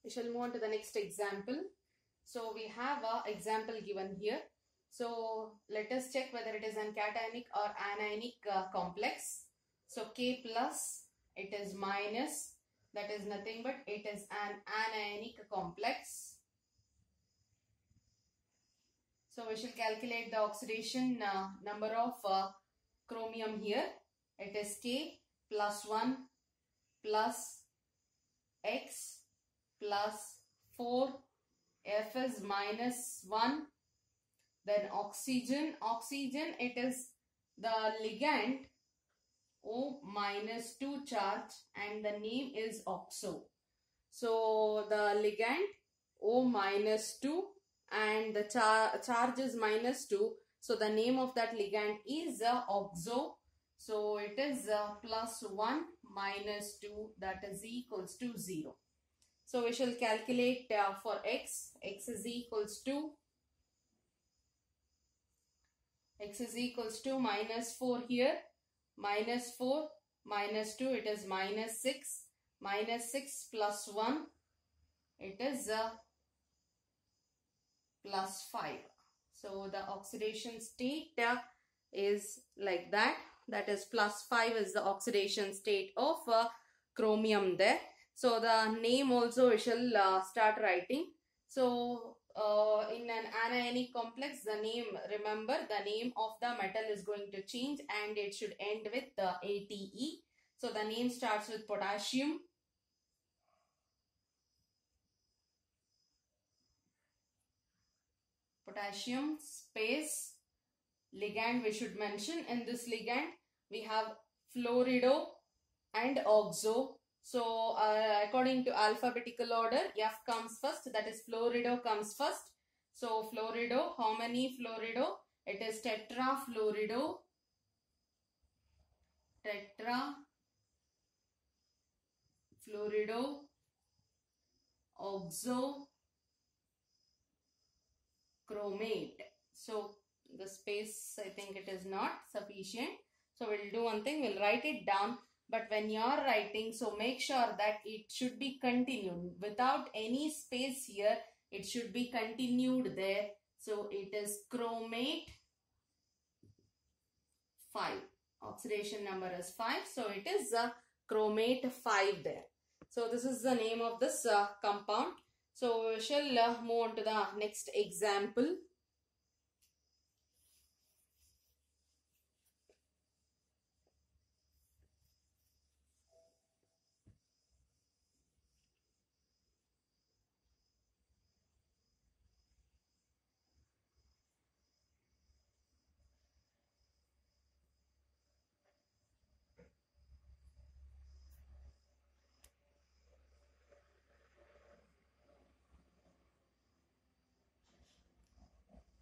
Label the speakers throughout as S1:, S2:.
S1: We shall move on to the next example. So we have a example given here. So let us check whether it is an cationic or anionic complex. So K plus, it is minus, that is nothing but it is an anionic complex. So we shall calculate the oxidation number of chromium here. It is K plus 1 plus X plus 4, F is minus 1. Then oxygen, it is the ligand O minus 2 charge and the name is oxo. So the ligand O minus 2 and the charge is minus 2. So the name of that ligand is oxo. So it is plus 1 minus 2, that is equals to 0. So we shall calculate for X. X is equals to minus 4 here. Minus 4 minus 2, it is minus 6. Minus 6 plus 1, it is plus 5. So the oxidation state is like that. That is plus 5 is the oxidation state of chromium there. So the name also we shall start writing. So in an anionic complex, the name, remember the name of the metal is going to change and it should end with ATE. So the name starts with potassium. Potassium space ligand we should mention. In this ligand we have fluorido and oxo. So according to alphabetical order, F comes first, that is fluorido comes first. So fluorido, how many fluorido? It is tetrafluorido, oxochromate. So the space, I think it is not sufficient. So we'll do one thing, we'll write it down. But when you are writing, so make sure that it should be continued without any space here. It should be continued there. So it is chromate 5. Oxidation number is 5. So it is chromate 5 there. So this is the name of this compound. So we shall move on to the next example.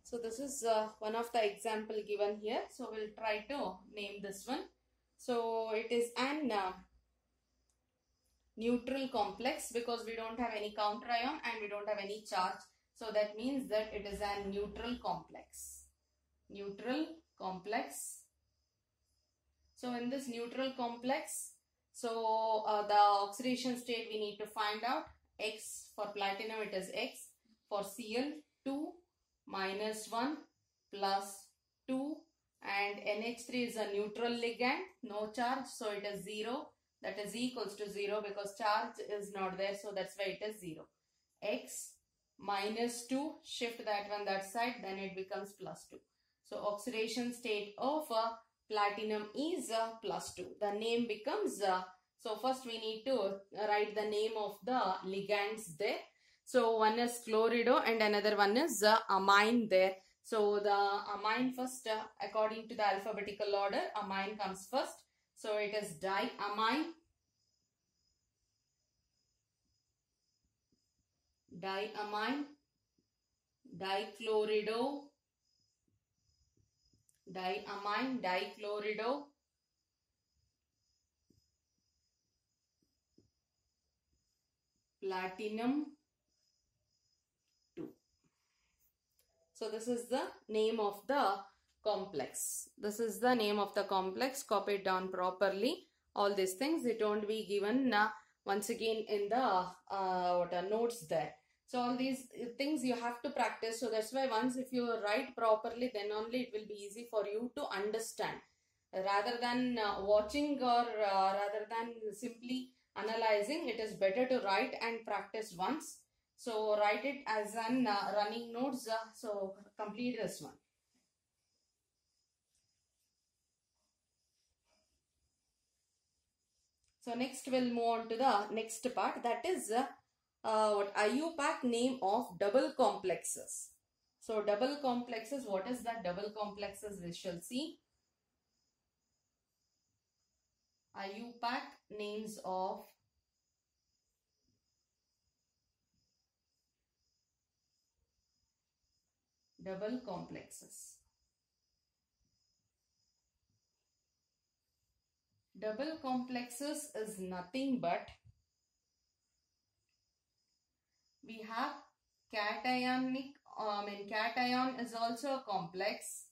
S1: So this is one of the example given here. So we'll try to name this one. So it is an neutral complex because we don't have any counter ion and we don't have any charge. So that means that it is a neutral complex. Neutral complex. So in this neutral complex, so the oxidation state we need to find out. X for platinum, it is X. For Cl, 2 minus 1 plus 2, and NH3 is a neutral ligand, no charge, so it is 0. That is equals to 0 because charge is not there, so that's why it is 0. X minus 2, shift that one that side, then it becomes plus 2. So oxidation state of platinum is plus 2. The name becomes, so first we need to write the name of the ligands there. So one is chlorido and another one is amine there. So the amine first, according to the alphabetical order, amine comes first. So it is diamine, dichlorido, diamine, dichlorido, platinum 2. So this is the name of the complex. This is the name of the complex. Copy it down properly. All these things, it won't be given once again in the notes there. So all these things you have to practice. So that's why once if you write properly, then only it will be easy for you to understand. Rather than watching or rather than simply analyzing, it is better to write and practice once. So write it as an running notes. So complete this one. So next we'll move on to the next part, that is IUPAC name of double complexes. So double complexes, what is that double complexes we shall see. IUPAC names of double complexes. Double complexes is nothing but we have cationic, cation is also a complex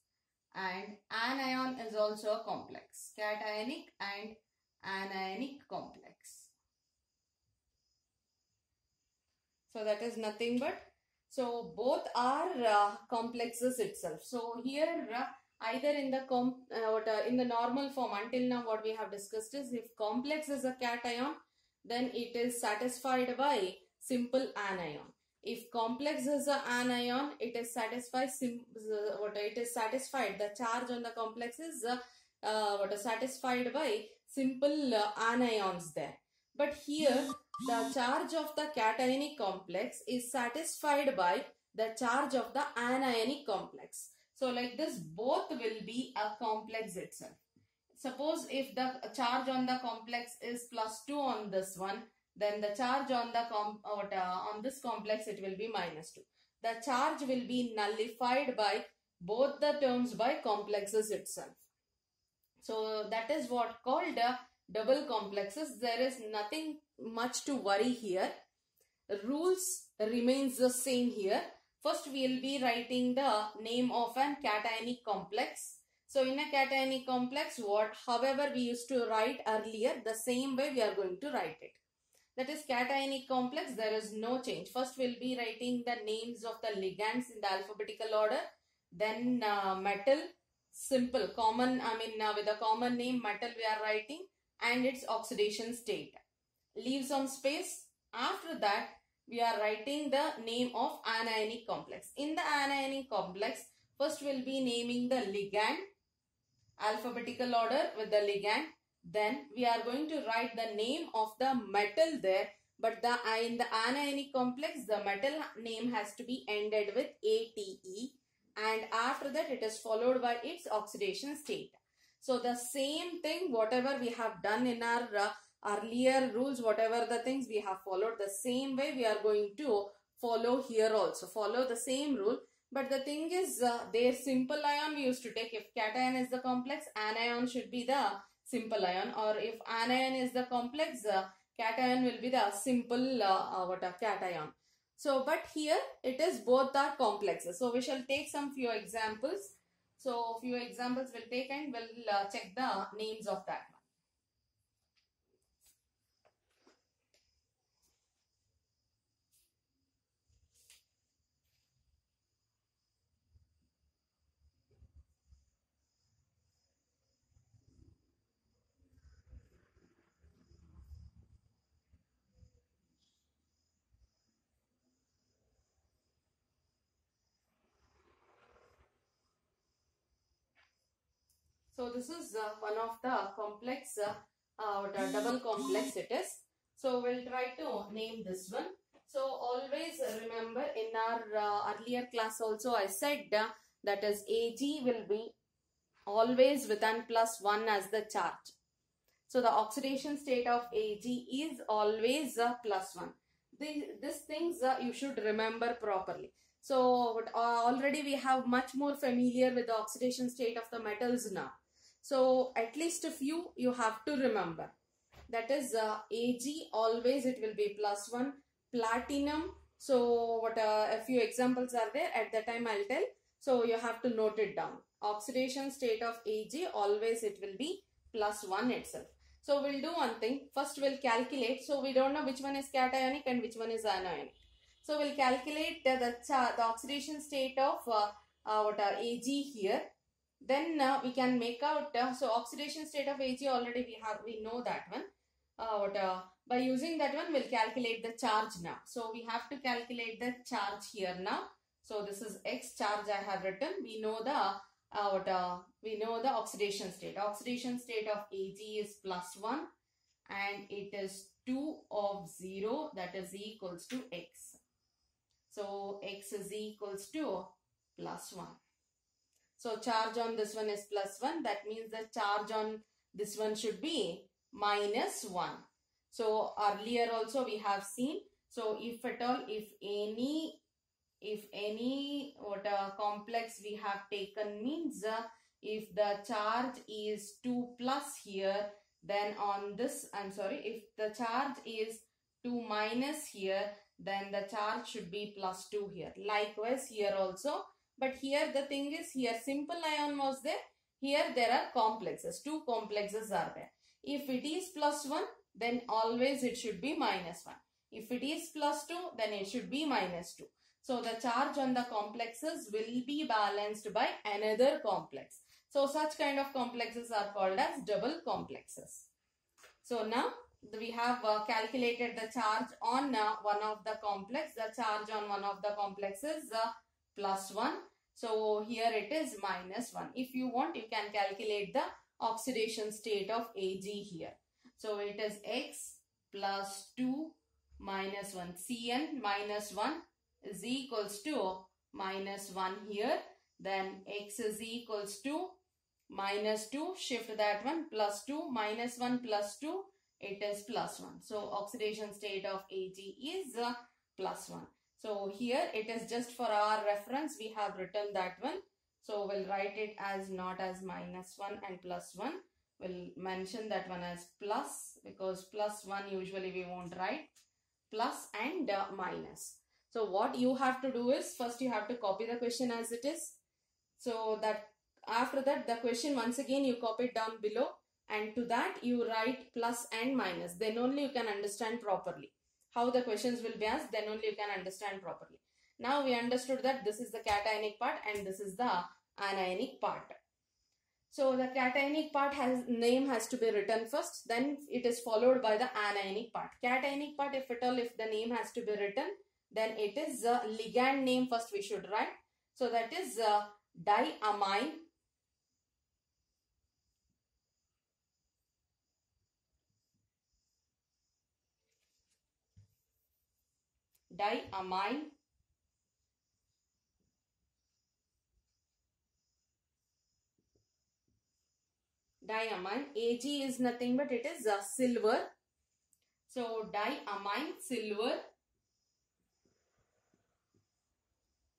S1: and anion is also a complex. Cationic and anionic complex. So that is nothing but, so both are complexes itself. So here either in the in the normal form, until now what we have discussed is if complex is a cation, then it is satisfied by simple anion. If complex is an anion, it is satisfied the charge on the complex is satisfied by simple anions there. But here the charge of the cationic complex is satisfied by the charge of the anionic complex. So like this, both will be a complex itself. Suppose if the charge on the complex is +2 on this one, then the charge on the on this complex, it will be -2. The charge will be nullified by both the terms by complexes itself. So that is what called double complexes. There is nothing much to worry here. Rules remains the same here. First we will be writing the name of an cationic complex. So in a cationic complex, however we used to write earlier, the same way we are going to write it. That is cationic complex, there is no change. First we'll be writing the names of the ligands in the alphabetical order. Then metal, simple, common, with a common name metal we are writing and its oxidation state. Leave some space. After that, we are writing the name of anionic complex. In the anionic complex, first we'll be naming the ligand, alphabetical order with the ligand. Then we are going to write the name of the metal there. But in the anionic complex, the metal name has to be ended with ATE. And after that, it is followed by its oxidation state. So the same thing, whatever we have done in our earlier rules, whatever the things we have followed, the same way we are going to follow here also. Follow the same rule. But the thing is, their simple ion we used to take. If cation is the complex, anion should be the simple ion. Or if anion is the complex, cation will be the simple cation. So, but here it is both are complexes. So, we shall take some few examples. So, few examples we'll take and we'll check the names of that one. So this is one of the complex, double complex it is. So we'll try to name this one. So always remember, in our earlier class also I said that is Ag will be always with an +1 as the charge. So the oxidation state of Ag is always +1. These things you should remember properly. So already we have much more familiar with the oxidation state of the metals now. So at least a few you have to remember. That is Ag always it will be +1. Platinum. So what a few examples are there, at the time I'll tell. So you have to note it down. Oxidation state of Ag always it will be +1 itself. So we'll do one thing. First we'll calculate. So we don't know which one is cationic and which one is anionic. So we'll calculate the oxidation state of Ag here. Then we can make out, so oxidation state of Ag already we know that one. By using that one we'll calculate the charge now. So we have to calculate the charge here now. So this is X charge I have written. We know the oxidation state. Oxidation state of Ag is +1 and it is 2 of 0, that is equals to X. So X is equals to +1. So charge on this one is +1. That means the charge on this one should be -1. So earlier also we have seen. So if at all, if any complex we have taken means if the charge is 2 plus here, then on this, if the charge is 2 minus here, then the charge should be +2 here. Likewise here also. But here the thing is, here simple ion was there. Here there are complexes. 2 complexes are there. If it is +1, then always it should be -1. If it is +2, then it should be -2. So the charge on the complexes will be balanced by another complex. So such kind of complexes are called as double complexes. So now we have calculated the charge on one of the complex. The charge on one of the complexes +1. So here it is -1. If you want, you can calculate the oxidation state of Ag here. So it is X +2 -1. Cn -1 is equals to -1 here. Then X is equals to -2. Shift that one. +2 -1 +2. It is +1. So oxidation state of Ag is +1. So here it is just for our reference. We have written that one. So we'll write it as not as -1 and +1. We'll mention that one as plus, because +1 usually we won't write. Plus and minus. So what you have to do is, first you have to copy the question as it is. So that after that the question once again you copy it down below, and to that you write plus and minus. Then only you can understand properly how the questions will be asked. Then only you can understand properly. Now we understood that this is the cationic part and this is the anionic part. So the cationic part name has to be written first, then it is followed by the anionic part. Cationic part, if at all, if the name has to be written, then it is ligand name first we should write. So that is diamine. Diamine. Diamine. Ag is nothing but it is silver. So diamine silver.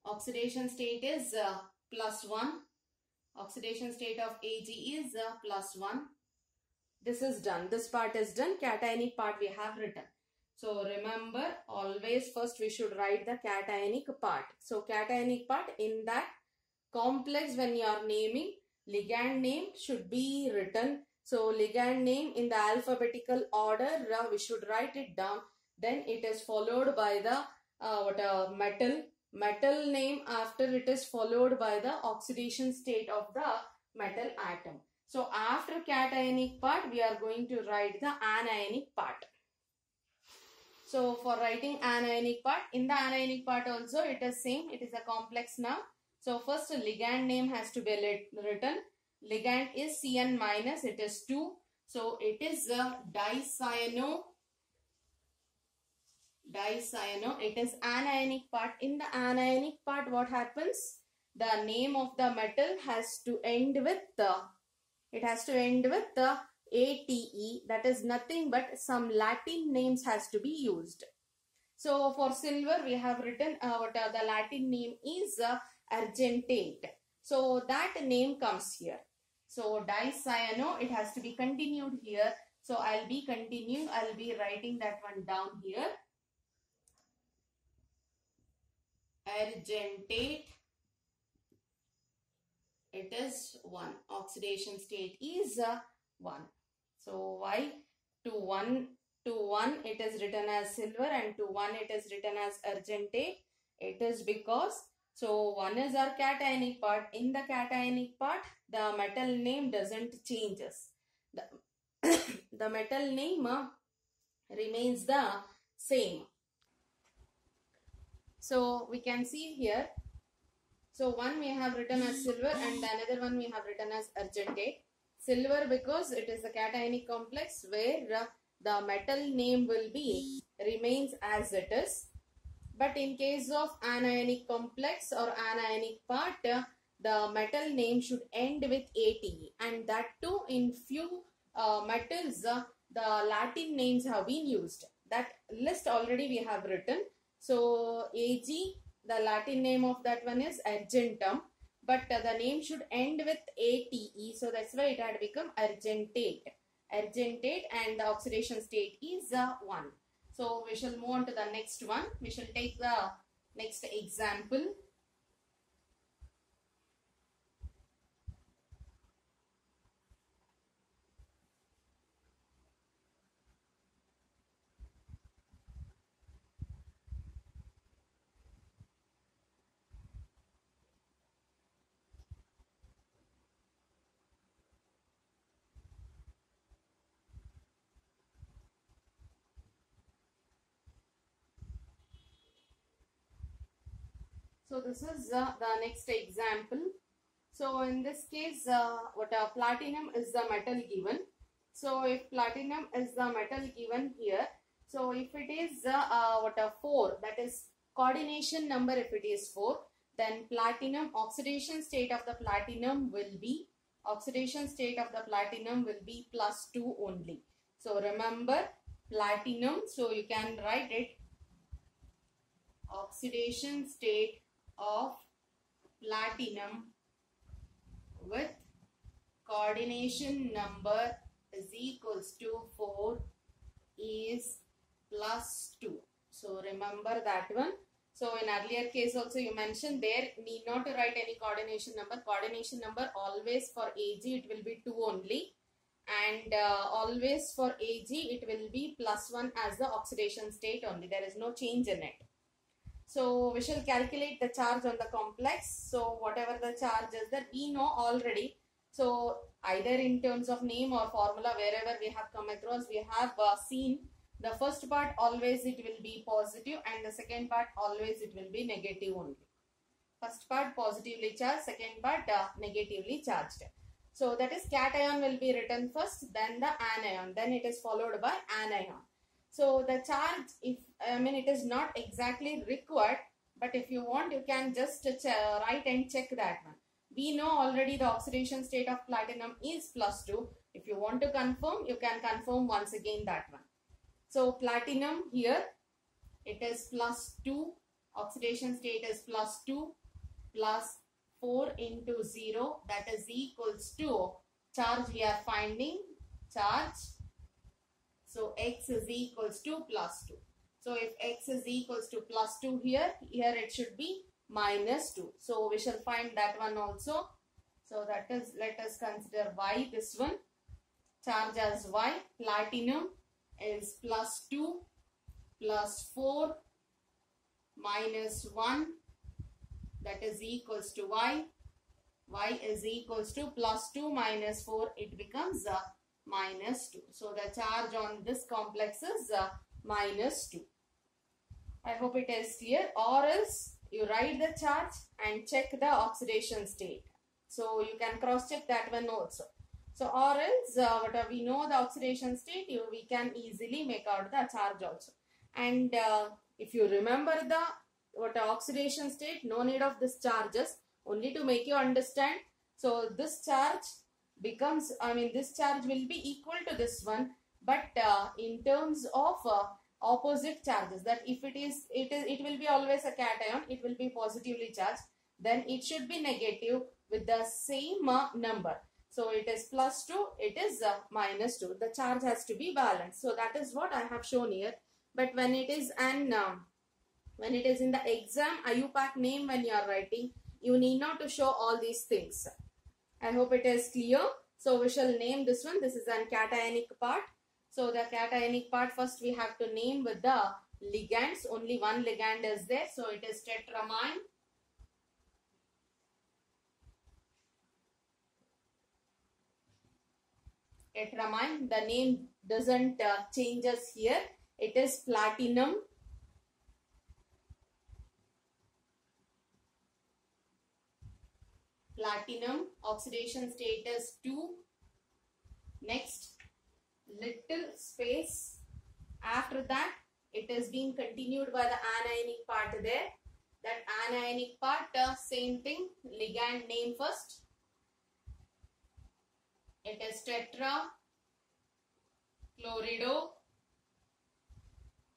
S1: Oxidation state is +1. Oxidation state of Ag is +1. This is done. This part is done. Cationic part we have written. So remember, always first we should write the cationic part. So cationic part, in that complex when you are naming, ligand name should be written. So ligand name in the alphabetical order we should write it down. Then it is followed by the metal name. After it is followed by the oxidation state of the metal atom. So after cationic part we are going to write the anionic part. So for writing anionic part, in the anionic part also it is same. It is a complex now. So first ligand name has to be written. Ligand is Cn minus, it is 2. So it is dicyano. It is anionic part. In the anionic part what happens? The name of the metal has to end with the ATE, that is nothing but some Latin names has to be used. So for silver we have written the Latin name is argentate. So that name comes here. So dicyano, it has to be continued here. So I'll be writing that one down here. Argentate, it is 1. Oxidation state is 1. So why to 1 it is written as silver and to 1 it is written as argentate? It is because, so 1 is our cationic part. In the cationic part, the metal name doesn't changes. The metal name remains the same. So we can see here. So one we have written as silver and the another one we have written as argentate. Silver because it is the cationic complex where the metal name will be remains as it is. But in case of anionic complex or anionic part, the metal name should end with ATE, and that too in few metals the Latin names have been used. That list already we have written. So Ag, the Latin name of that one is argentum, but the name should end with ATE, so that's why it had become argentate. Argentate, and the oxidation state is 1. So we shall move on to the next one. We shall take the next example. So this is the next example. So in this case, platinum is the metal given. So if platinum is the metal given here, so if it is 4, that is coordination number, if it is 4, then platinum oxidation state of the platinum will be +2 only. So remember platinum, so you can write it oxidation state of platinum with coordination number is equals to 4 is +2. So remember that one. So in earlier case also you mentioned there need not to write any coordination number. Coordination number always for Ag it will be 2 only, and always for Ag it will be +1 as the oxidation state only. There is no change in it. So we shall calculate the charge on the complex. So whatever the charge is that we know already. So either in terms of name or formula, wherever we have come across, we have seen the first part always it will be positive and the second part always it will be negative only. First part positively charged, second part negatively charged. So that is cation will be written first, then the anion, then it is followed by anion. So the charge, if it is not exactly required, but if you want, you can just write and check that one. We know already the oxidation state of platinum is +2. If you want to confirm, you can confirm once again that one. So platinum here, it is +2. Oxidation state is +2 plus 4 into 0, that is equals to charge we are finding, charge. So x is equals to +2. So if x is equals to +2 here it should be -2. So we shall find that one also. So that is, let us consider y, this one. Charge as y. Platinum is +2 plus 4 minus 1, that is equals to y. Y is equals to +2 minus 4, it becomes -2. So the charge on this complex is -2. I hope it is clear. Or else you write the charge and check the oxidation state. So you can cross check that one also. So or else whatever we know the oxidation state, we can easily make out the charge also. And if you remember the oxidation state, no need of this charges, only to make you understand. So this charge becomes, this charge will be equal to this one, but in terms of opposite charges, that if it will be always a cation, it will be positively charged, then it should be negative with the same number. So it is +2, it is -2. The charge has to be balanced. So that is what I have shown here. But when it is when it is in the exam IUPAC name, when you are writing, you need not to show all these things. I hope it is clear. So we shall name this one. This is an cationic part. So the cationic part first we have to name with the ligands. Only one ligand is there. So it is tetramine. Tetramine. The name doesn't changes here. It is platinum. Platinum. Oxidation status 2. Next, little space. After that, it is being continued by the anionic part there. That anionic part, same thing. Ligand name first. It is tetra chlorido.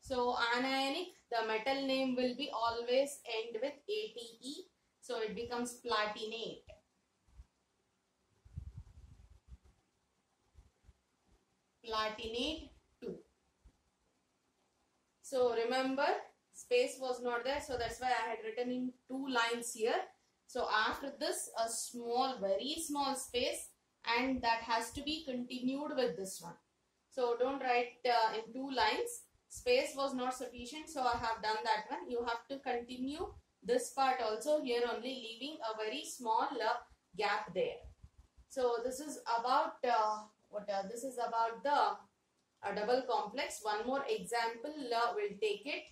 S1: So anionic, the metal name will be always end with ATE. So it becomes platinate. Platinate 2. So remember, space was not there. So that's why I had written in 2 lines here. So after this, a small, very small space, and that has to be continued with this one. So don't write in 2 lines. Space was not sufficient, so I have done that one. You have to continue this part also here only, leaving a very small gap there. So this is about this is about the double complex. One more example we'll take it.